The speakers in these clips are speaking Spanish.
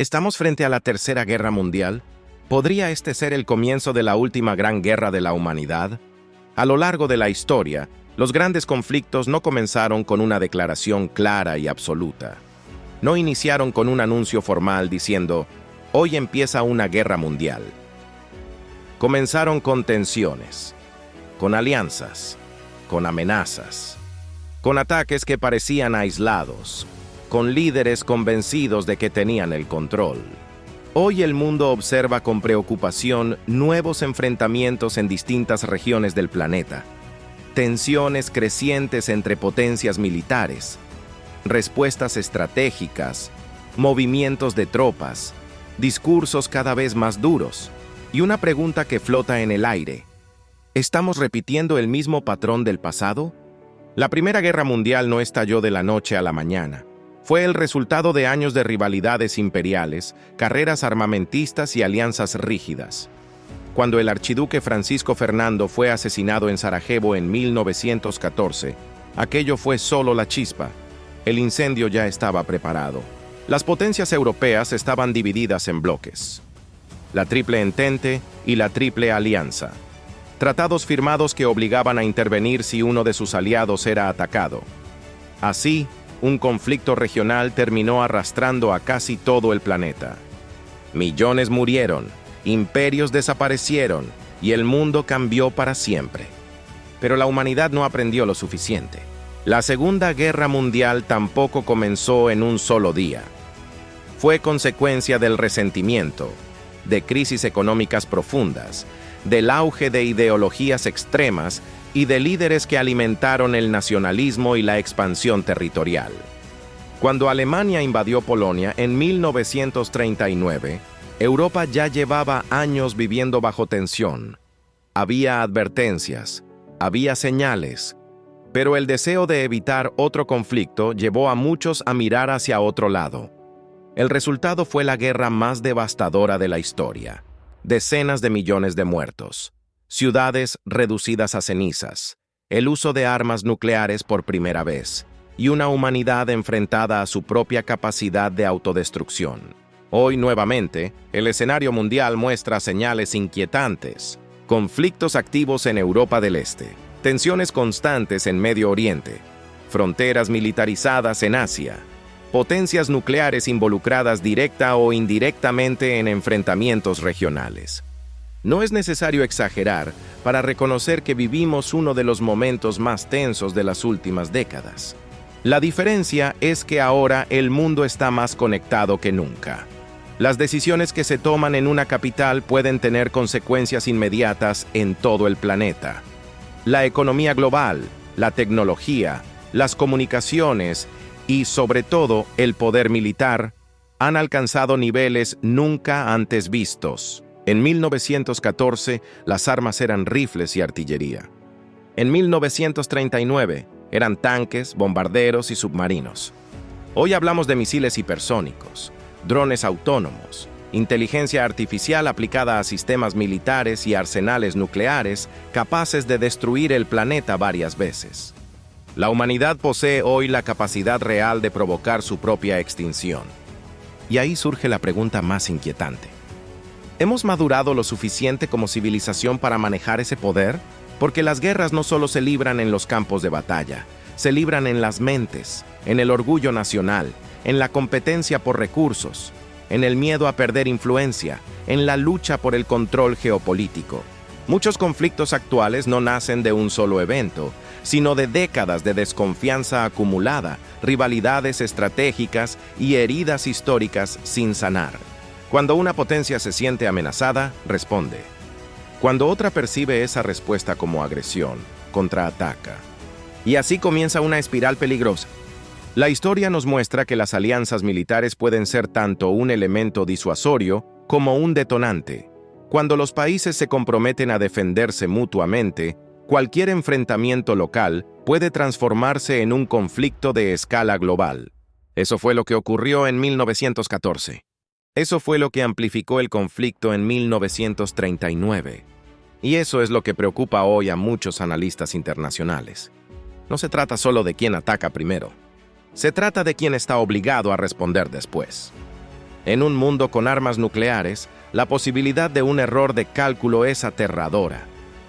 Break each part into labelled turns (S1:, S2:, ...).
S1: ¿Estamos frente a la Tercera Guerra Mundial? ¿Podría este ser el comienzo de la última gran guerra de la humanidad? A lo largo de la historia, los grandes conflictos no comenzaron con una declaración clara y absoluta. No iniciaron con un anuncio formal diciendo, hoy empieza una guerra mundial. Comenzaron con tensiones, con alianzas, con amenazas, con ataques que parecían aislados, con líderes convencidos de que tenían el control. Hoy el mundo observa con preocupación nuevos enfrentamientos en distintas regiones del planeta, tensiones crecientes entre potencias militares, respuestas estratégicas, movimientos de tropas, discursos cada vez más duros, y una pregunta que flota en el aire. ¿Estamos repitiendo el mismo patrón del pasado? La Primera Guerra Mundial no estalló de la noche a la mañana. Fue el resultado de años de rivalidades imperiales, carreras armamentistas y alianzas rígidas. Cuando el archiduque Francisco Fernando fue asesinado en Sarajevo en 1914, aquello fue solo la chispa. El incendio ya estaba preparado. Las potencias europeas estaban divididas en bloques: la Triple Entente y la Triple Alianza. Tratados firmados que obligaban a intervenir si uno de sus aliados era atacado. Así, un conflicto regional terminó arrastrando a casi todo el planeta. Millones murieron, imperios desaparecieron y el mundo cambió para siempre. Pero la humanidad no aprendió lo suficiente. La Segunda Guerra Mundial tampoco comenzó en un solo día. Fue consecuencia del resentimiento, de crisis económicas profundas, del auge de ideologías extremas y de líderes que alimentaron el nacionalismo y la expansión territorial. Cuando Alemania invadió Polonia en 1939, Europa ya llevaba años viviendo bajo tensión. Había advertencias, había señales, pero el deseo de evitar otro conflicto llevó a muchos a mirar hacia otro lado. El resultado fue la guerra más devastadora de la historia. Decenas de millones de muertos, ciudades reducidas a cenizas, el uso de armas nucleares por primera vez, y una humanidad enfrentada a su propia capacidad de autodestrucción. Hoy, nuevamente, el escenario mundial muestra señales inquietantes: conflictos activos en Europa del Este, tensiones constantes en Medio Oriente, fronteras militarizadas en Asia, potencias nucleares involucradas directa o indirectamente en enfrentamientos regionales. No es necesario exagerar para reconocer que vivimos uno de los momentos más tensos de las últimas décadas. La diferencia es que ahora el mundo está más conectado que nunca. Las decisiones que se toman en una capital pueden tener consecuencias inmediatas en todo el planeta. La economía global, la tecnología, las comunicaciones y, sobre todo, el poder militar han alcanzado niveles nunca antes vistos. En 1914, las armas eran rifles y artillería. En 1939, eran tanques, bombarderos y submarinos. Hoy hablamos de misiles hipersónicos, drones autónomos, inteligencia artificial aplicada a sistemas militares y arsenales nucleares capaces de destruir el planeta varias veces. La humanidad posee hoy la capacidad real de provocar su propia extinción. Y ahí surge la pregunta más inquietante. ¿Hemos madurado lo suficiente como civilización para manejar ese poder? Porque las guerras no solo se libran en los campos de batalla, se libran en las mentes, en el orgullo nacional, en la competencia por recursos, en el miedo a perder influencia, en la lucha por el control geopolítico. Muchos conflictos actuales no nacen de un solo evento, sino de décadas de desconfianza acumulada, rivalidades estratégicas y heridas históricas sin sanar. Cuando una potencia se siente amenazada, responde. Cuando otra percibe esa respuesta como agresión, contraataca. Y así comienza una espiral peligrosa. La historia nos muestra que las alianzas militares pueden ser tanto un elemento disuasorio como un detonante. Cuando los países se comprometen a defenderse mutuamente, cualquier enfrentamiento local puede transformarse en un conflicto de escala global. Eso fue lo que ocurrió en 1914. Eso fue lo que amplificó el conflicto en 1939. Y eso es lo que preocupa hoy a muchos analistas internacionales. No se trata solo de quién ataca primero. Se trata de quién está obligado a responder después. En un mundo con armas nucleares, la posibilidad de un error de cálculo es aterradora.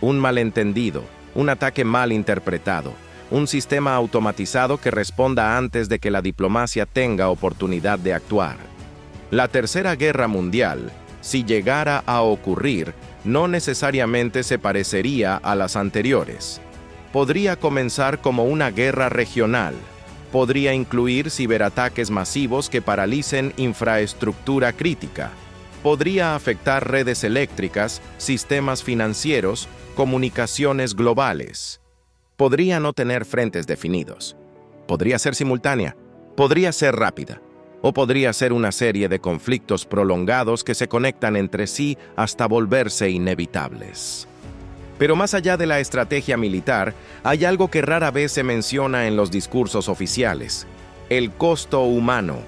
S1: Un malentendido, un ataque mal interpretado, un sistema automatizado que responda antes de que la diplomacia tenga oportunidad de actuar. La Tercera Guerra Mundial, si llegara a ocurrir, no necesariamente se parecería a las anteriores. Podría comenzar como una guerra regional. Podría incluir ciberataques masivos que paralicen infraestructura crítica. Podría afectar redes eléctricas, sistemas financieros, comunicaciones globales. Podría no tener frentes definidos. Podría ser simultánea. Podría ser rápida. O podría ser una serie de conflictos prolongados que se conectan entre sí hasta volverse inevitables. Pero más allá de la estrategia militar, hay algo que rara vez se menciona en los discursos oficiales: el costo humano.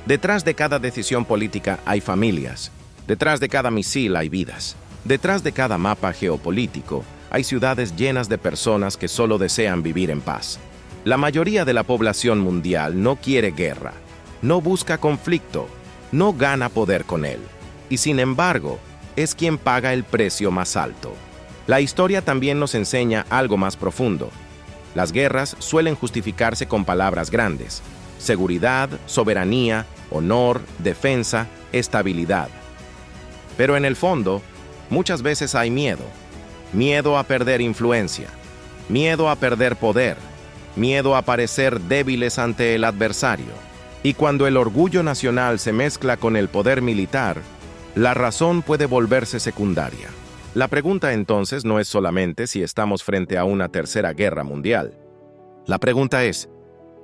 S1: Detrás de cada decisión política hay familias. Detrás de cada misil hay vidas. Detrás de cada mapa geopolítico hay ciudades llenas de personas que solo desean vivir en paz. La mayoría de la población mundial no quiere guerra, no busca conflicto, no gana poder con él. Y sin embargo, es quien paga el precio más alto. La historia también nos enseña algo más profundo. Las guerras suelen justificarse con palabras grandes: seguridad, soberanía, honor, defensa, estabilidad. Pero en el fondo, muchas veces hay miedo. Miedo a perder influencia, miedo a perder poder, miedo a parecer débiles ante el adversario. Y cuando el orgullo nacional se mezcla con el poder militar, la razón puede volverse secundaria. La pregunta entonces no es solamente si estamos frente a una tercera guerra mundial. La pregunta es: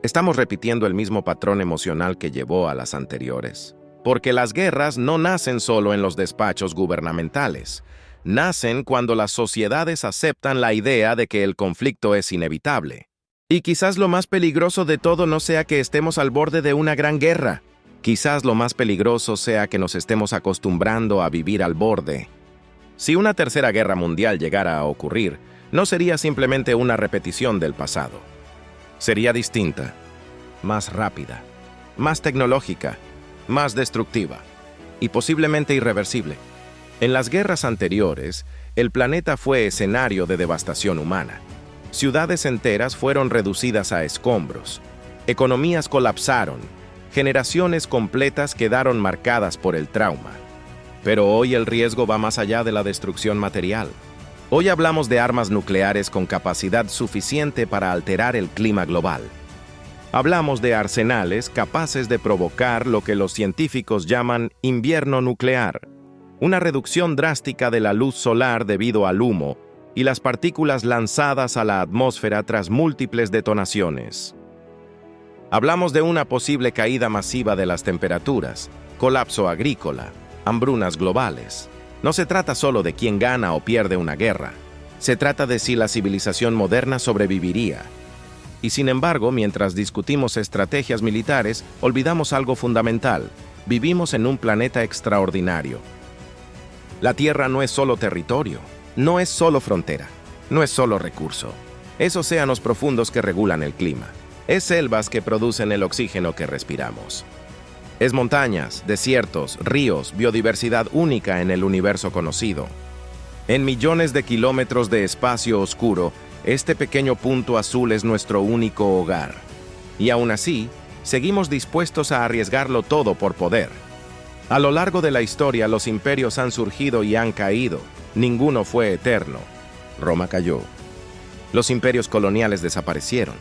S1: ¿estamos repitiendo el mismo patrón emocional que llevó a las anteriores? Porque las guerras no nacen solo en los despachos gubernamentales. Nacen cuando las sociedades aceptan la idea de que el conflicto es inevitable. Y quizás lo más peligroso de todo no sea que estemos al borde de una gran guerra. Quizás lo más peligroso sea que nos estemos acostumbrando a vivir al borde. Si una tercera guerra mundial llegara a ocurrir, no sería simplemente una repetición del pasado. Sería distinta, más rápida, más tecnológica, más destructiva y posiblemente irreversible. En las guerras anteriores, el planeta fue escenario de devastación humana. Ciudades enteras fueron reducidas a escombros. Economías colapsaron. Generaciones completas quedaron marcadas por el trauma. Pero hoy el riesgo va más allá de la destrucción material. Hoy hablamos de armas nucleares con capacidad suficiente para alterar el clima global. Hablamos de arsenales capaces de provocar lo que los científicos llaman invierno nuclear, una reducción drástica de la luz solar debido al humo y las partículas lanzadas a la atmósfera tras múltiples detonaciones. Hablamos de una posible caída masiva de las temperaturas, colapso agrícola, hambrunas globales. No se trata solo de quién gana o pierde una guerra. Se trata de si la civilización moderna sobreviviría. Y sin embargo, mientras discutimos estrategias militares, olvidamos algo fundamental: vivimos en un planeta extraordinario. La Tierra no es solo territorio, no es solo frontera, no es solo recurso. Es océanos profundos que regulan el clima. Es selvas que producen el oxígeno que respiramos. Es montañas, desiertos, ríos, biodiversidad única en el universo conocido. En millones de kilómetros de espacio oscuro, este pequeño punto azul es nuestro único hogar. Y aún así, seguimos dispuestos a arriesgarlo todo por poder. A lo largo de la historia, los imperios han surgido y han caído. Ninguno fue eterno. Roma cayó. Los imperios coloniales desaparecieron.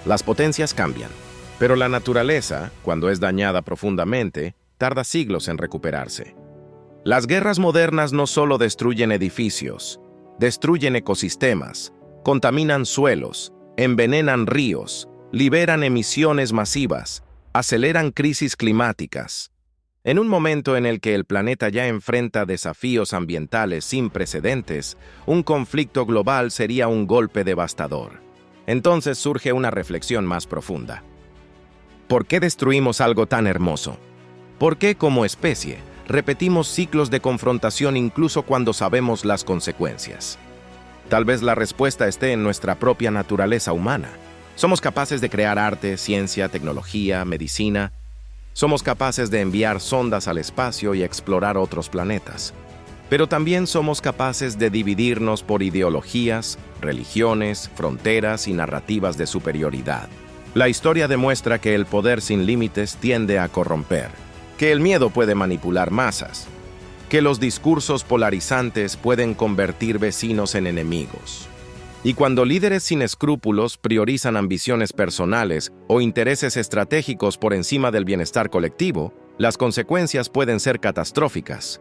S1: Las potencias cambian. Pero la naturaleza, cuando es dañada profundamente, tarda siglos en recuperarse. Las guerras modernas no solo destruyen edificios, destruyen ecosistemas, contaminan suelos, envenenan ríos, liberan emisiones masivas, aceleran crisis climáticas. En un momento en el que el planeta ya enfrenta desafíos ambientales sin precedentes, un conflicto global sería un golpe devastador. Entonces surge una reflexión más profunda. ¿Por qué destruimos algo tan hermoso? ¿Por qué, como especie, repetimos ciclos de confrontación incluso cuando sabemos las consecuencias? Tal vez la respuesta esté en nuestra propia naturaleza humana. Somos capaces de crear arte, ciencia, tecnología, medicina, Somos capaces de enviar sondas al espacio y explorar otros planetas. Pero también somos capaces de dividirnos por ideologías, religiones, fronteras y narrativas de superioridad. La historia demuestra que el poder sin límites tiende a corromper, que el miedo puede manipular masas, que los discursos polarizantes pueden convertir vecinos en enemigos. Y cuando líderes sin escrúpulos priorizan ambiciones personales o intereses estratégicos por encima del bienestar colectivo, las consecuencias pueden ser catastróficas.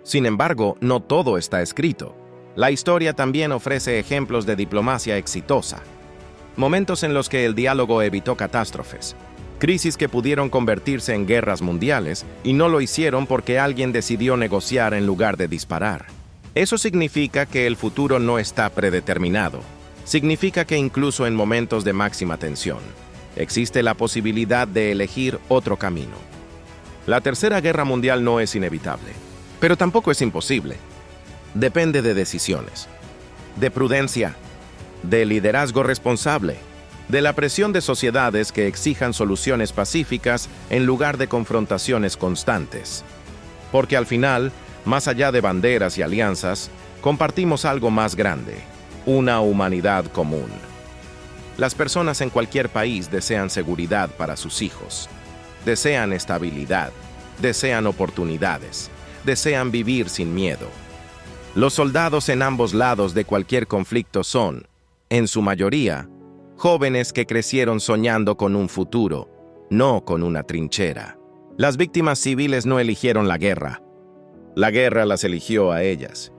S1: Sin embargo, no todo está escrito. La historia también ofrece ejemplos de diplomacia exitosa. Momentos en los que el diálogo evitó catástrofes. Crisis que pudieron convertirse en guerras mundiales y no lo hicieron porque alguien decidió negociar en lugar de disparar. Eso significa que el futuro no está predeterminado. Significa que incluso en momentos de máxima tensión, existe la posibilidad de elegir otro camino. La Tercera Guerra Mundial no es inevitable, pero tampoco es imposible. Depende de decisiones, de prudencia, de liderazgo responsable, de la presión de sociedades que exijan soluciones pacíficas en lugar de confrontaciones constantes. Porque al final, más allá de banderas y alianzas, compartimos algo más grande, una humanidad común. Las personas en cualquier país desean seguridad para sus hijos, desean estabilidad, desean oportunidades, desean vivir sin miedo. Los soldados en ambos lados de cualquier conflicto son, en su mayoría, jóvenes que crecieron soñando con un futuro, no con una trinchera. Las víctimas civiles no eligieron la guerra las eligió a ellas.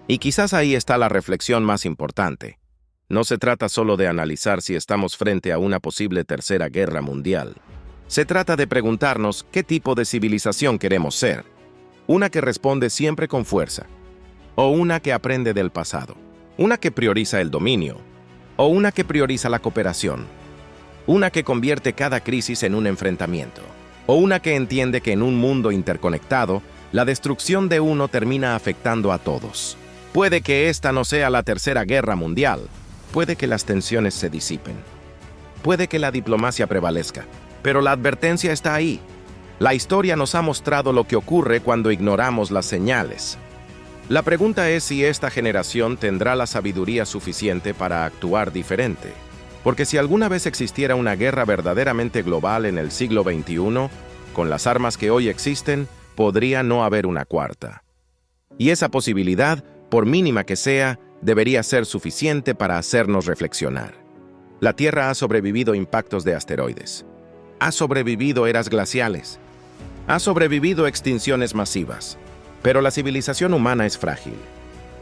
S1: Y quizás ahí está la reflexión más importante. No se trata solo de analizar si estamos frente a una posible tercera guerra mundial. Se trata de preguntarnos qué tipo de civilización queremos ser. Una que responde siempre con fuerza, o una que aprende del pasado. Una que prioriza el dominio, o una que prioriza la cooperación. Una que convierte cada crisis en un enfrentamiento, o una que entiende que en un mundo interconectado, la destrucción de uno termina afectando a todos. Puede que esta no sea la tercera guerra mundial. Puede que las tensiones se disipen. Puede que la diplomacia prevalezca. Pero la advertencia está ahí. La historia nos ha mostrado lo que ocurre cuando ignoramos las señales. La pregunta es si esta generación tendrá la sabiduría suficiente para actuar diferente. Porque si alguna vez existiera una guerra verdaderamente global en el siglo XXI, con las armas que hoy existen, podría no haber una cuarta. Y esa posibilidad, por mínima que sea, debería ser suficiente para hacernos reflexionar. La Tierra ha sobrevivido impactos de asteroides. Ha sobrevivido eras glaciales. Ha sobrevivido extinciones masivas. Pero la civilización humana es frágil.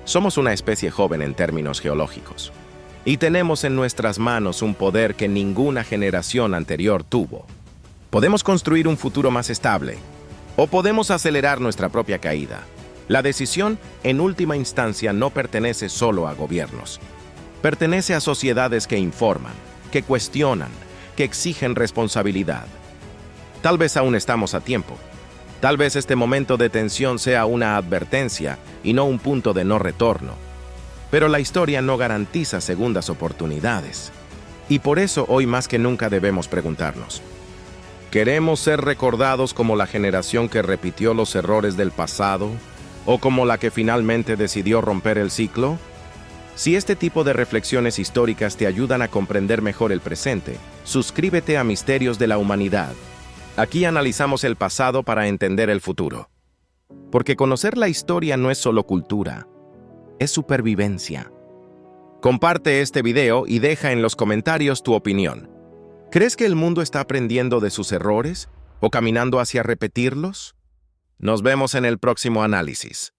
S1: Somos una especie joven en términos geológicos. Y tenemos en nuestras manos un poder que ninguna generación anterior tuvo. Podemos construir un futuro más estable, o podemos acelerar nuestra propia caída. La decisión, en última instancia, no pertenece solo a gobiernos. Pertenece a sociedades que informan, que cuestionan, que exigen responsabilidad. Tal vez aún estamos a tiempo. Tal vez este momento de tensión sea una advertencia y no un punto de no retorno. Pero la historia no garantiza segundas oportunidades. Y por eso hoy más que nunca debemos preguntarnos: ¿queremos ser recordados como la generación que repitió los errores del pasado o como la que finalmente decidió romper el ciclo? Si este tipo de reflexiones históricas te ayudan a comprender mejor el presente, suscríbete a Misterios de la Humanidad. Aquí analizamos el pasado para entender el futuro. Porque conocer la historia no es solo cultura, es supervivencia. Comparte este video y deja en los comentarios tu opinión. ¿Crees que el mundo está aprendiendo de sus errores o caminando hacia repetirlos? Nos vemos en el próximo análisis.